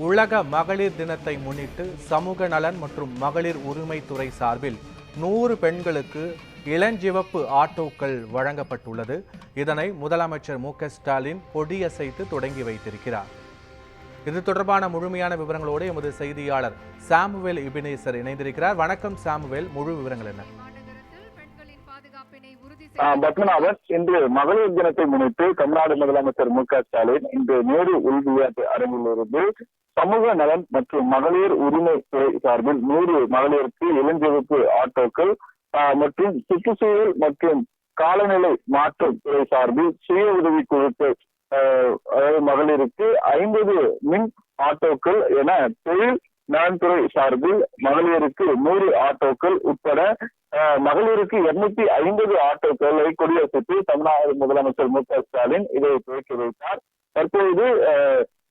உலக மகளிர் தினத்தை முன்னிட்டு சமூக நலன் மற்றும் மகளிர் உரிமைத்துறை சார்பில் 100 பெண்களுக்கு இளஞ்சிவப்பு ஆட்டோக்கள் வழங்கப்பட்டுள்ளது. இதனை முதலமைச்சர் மு.க.ஸ்டாலின் கொடியசைத்து தொடங்கி வைத்திருக்கிறார். இது தொடர்பான முழுமையான விவரங்களோடு எமது செய்தியாளர் சாமுவேல் இபினேசர் இணைந்திருக்கிறார். வணக்கம் சாமுவேல், முழு விவரங்கள் என்ன? பத்மநாபன், இன்று மகளிர் தினத்தை முன்னிட்டு தமிழ்நாடு முதலமைச்சர் மு.க.ஸ்டாலின் இன்று நேரு உள்விளையாட்டு அரங்கிலிருந்து சமூக நலன் மற்றும் மகளிர் உரிமை துறை சார்பில் 100 மகளிருக்கு இளஞ்சிவப்பு ஆட்டோக்கள் மற்றும் சுற்றுச்சூழல் மற்றும் காலநிலை மாற்றம் துறை சார்பில் சுய உதவி குழுக்கள் அதாவது மகளிருக்கு 50 மின் ஆட்டோக்கள் என தொழில் நலன்துறை சார்பில் மகளிருக்கு 100 ஆட்டோக்கள் உட்பட மகளிருக்கு 250 ஆட்டோக்களை கொடியசைத்து தமிழ்நாடு முதலமைச்சர் மு.க.ஸ்டாலின் இதை துவக்கி வைத்தார். தற்போது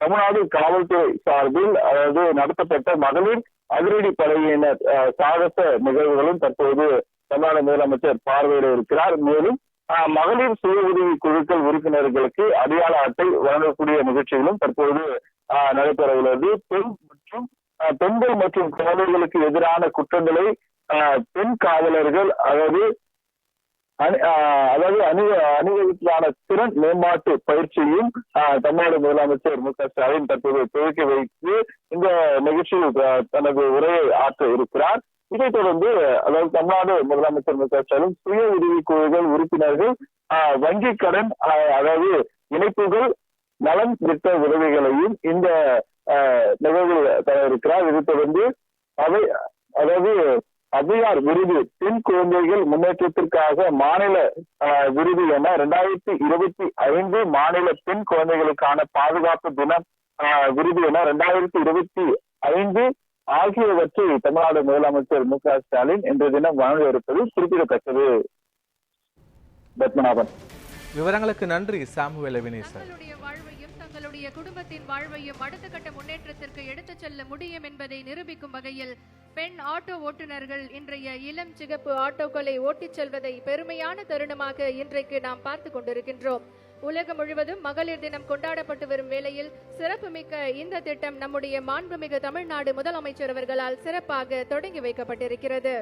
தமிழ்நாடு காவல்துறை சார்பில் அதாவது நடத்தப்பட்ட மகளிர் அதிரடி படையினர் சாகச நிகழ்வுகளும் தற்போது தமிழ்நாடு முதலமைச்சர் பார்வையிட இருக்கிறார். மேலும் மகளிர் சுய உதவி குழுக்கள் உறுப்பினர்களுக்கு அடையாள அட்டை வழங்கக்கூடிய நிகழ்ச்சிகளும் தற்போது நடைபெற உள்ளது. பெண்கள் மற்றும் குழந்தைகளுக்கு எதிரான குற்றங்களை பெண் காவலர்கள் அணிவகுப்பிலான திறன் மேம்பாட்டு பயிற்சியும் தமிழ்நாடு முதலமைச்சர் மு.க.ஸ்டாலின் தற்போது துவக்கி வைத்து இந்த நிகழ்ச்சியில் தனது உரையை ஆற்ற இருக்கிறார். இதைத் தொடர்ந்து அதாவது தமிழ்நாடு முதலமைச்சர் மு.க.ஸ்டாலின் சுய உதவி குழுக்கள் உறுப்பினர்கள் வங்கி கடன் அதாவது இணைப்புகள் நலன் திட்ட உதவிகளையும் இந்த நிகழ்வில் தர இருக்கிறார். இதைத் தொடர்ந்து அவ்வையார் விருது பெண் குழந்தைகள் முன்னேற்றத்திற்காக மாநில விருது என 2025 மாநில பெண் குழந்தைகளுக்கான பாதுகாப்பு தினம் விருது என 2025 ஆகியவற்றை தமிழ்நாடு முதலமைச்சர் மு.க.ஸ்டாலின் இன்றைய தினம் வழங்க இருப்பது குறிப்பிடத்தக்கது. பத்மநாபன், விவரங்களுக்கு நன்றி சாமுவேல் இபினேசர். தங்களுடைய குடும்பத்தின் வாழ்வையும் அடுத்த கட்ட முன்னேற்றத்திற்கு எடுத்துச் செல்ல முடியும் என்பதை நிரூபிக்கும் வகையில் பெண் ஆட்டோ ஓட்டுநர்கள் இன்றைய இளம் சிகப்பு ஆட்டோக்களை ஓட்டிச் செல்வதை பெருமையான தருணமாக இன்றைக்கு நாம் பார்த்து கொண்டிருக்கின்றோம். உலகம் முழுவதும் மகளிர் தினம் கொண்டாடப்பட்டு வரும் வேளையில் சிறப்புமிக்க இந்த திட்டம் நம்முடைய மாண்புமிகு தமிழ்நாடு முதலமைச்சர் அவர்களால் சிறப்பாக தொடங்கி வைக்கப்பட்டிருக்கிறது.